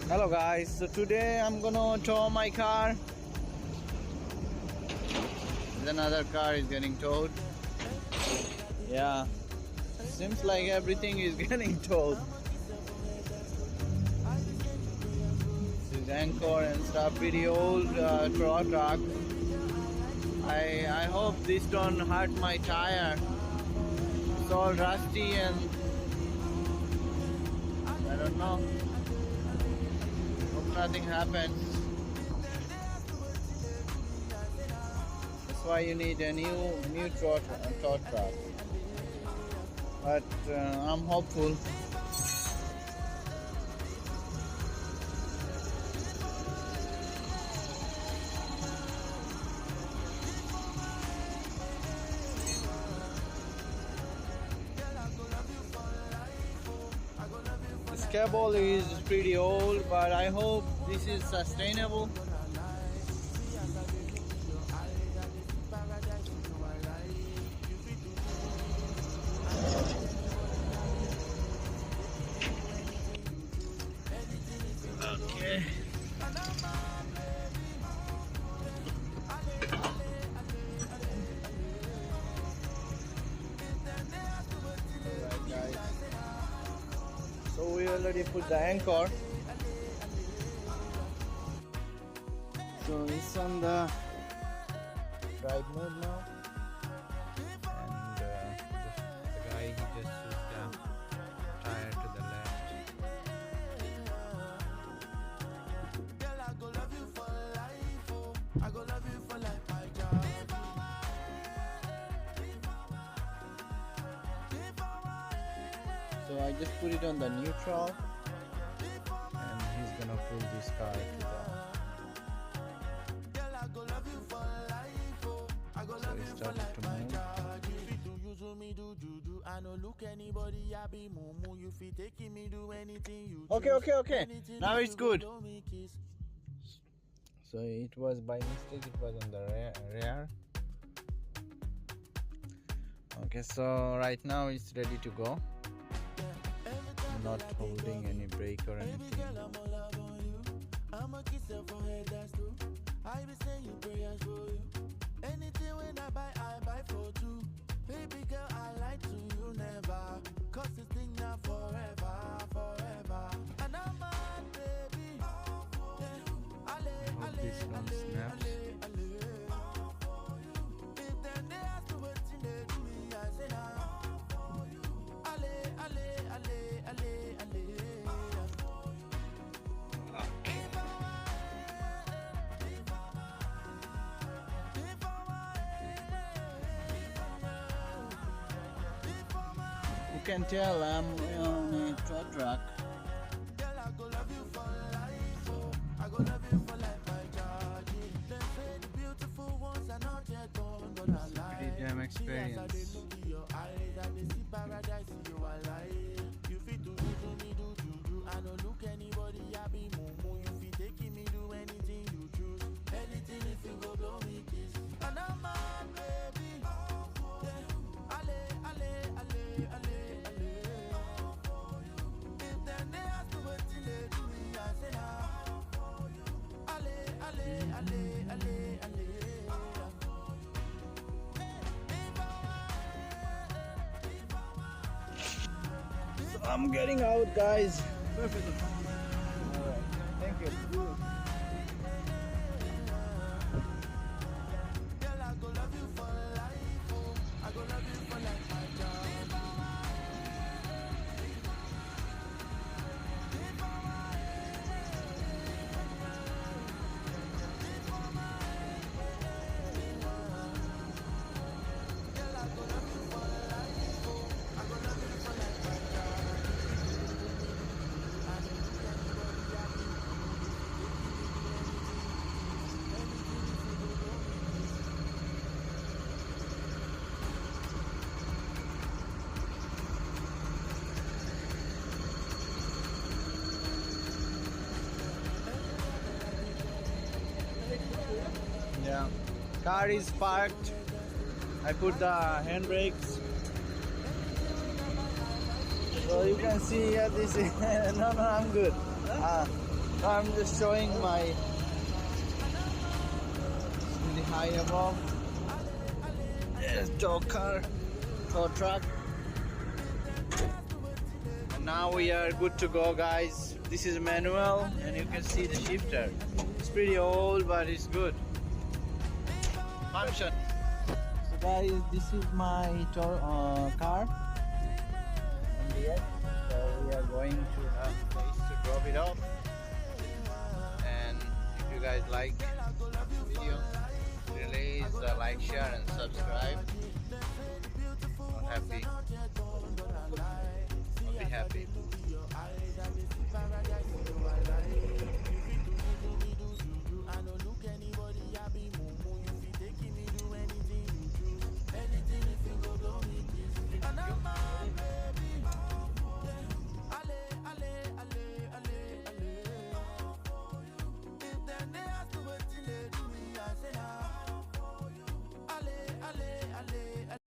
Hello guys, so today I'm gonna tow my car. Another car is getting towed. Yeah, seems like everything is getting towed. This is Anchor and stuff, pretty old tow truck. I hope this don't hurt my tire. It's all rusty and I don't know. Hope nothing happens. That's why you need a new tow truck. But I'm hopeful. This cable is pretty old, but I hope this is sustainable. Okay. Alright guys. So we already put the anchor. So it's on the drive mode now. And the guy he just switched the tire to the left. Girl, I go love you for life, oh. I go love you for life, my job. So I just put it on the neutral, and he's gonna pull this car to the. Girl, I go love you for life, oh. I go So love it you for started life, to my move. job. You fit to use me, do juju. I no look anybody, I be mumu. You fit taking me, do anything you Okay, choose. okay. Anything Now you it's do, good. don't me kiss. So it was by mistake. It was on the rear. Okay, so right now it's ready to go. I'm not holding any brake or Baby anything. girl, I'm all up on you. I'm a kisser for head, that's true. I be saying prayers for you. Anything when I buy for two. Baby girl, I lie to you never. Cause this thing now forever, forever. And I'm mad, baby. Hope this don't snap. If then they ask me what they do me, I say nah. You can tell I'm on a tow truck. Girl, I go love you for life, oh. I go love you for life, my Georgie. They say the beautiful ones are not yet gone, but I lie. Pretty damn experience. See, as I dey look in your eyes, I dey see paradise in you alive. You fit to me, do juju. I don't look anybody, I be mumu. You fit taking me, do anything you choose. Anything if you go blow me kiss. And I'm mad, baby. Ale, ale, ale, ale, ale. If then they ask me what they do me, I say nah. Ale, ale, ale, ale, ale. So I'm getting out, guys. Perfect. Alright, thank you. Girl, I go love you for life, oh. I go love you for life, my job. Girl, I go love you for life, oh. I go love you for life, my job. I don't look anybody, I be anything if you go blow me kiss. Yeah, car is parked. I put the handbrakes. So you can see here this is no, I'm good. So I'm just showing my really high above. Yes, tow car, tow truck. And now we are good to go, guys. This is manual, and you can see the shifter. It's pretty old, but it's good. Function. So guys, this is my car. So we are going to a place to drop it off. And if you guys like the video, please like, share and subscribe. I'm happy. I'll be happy.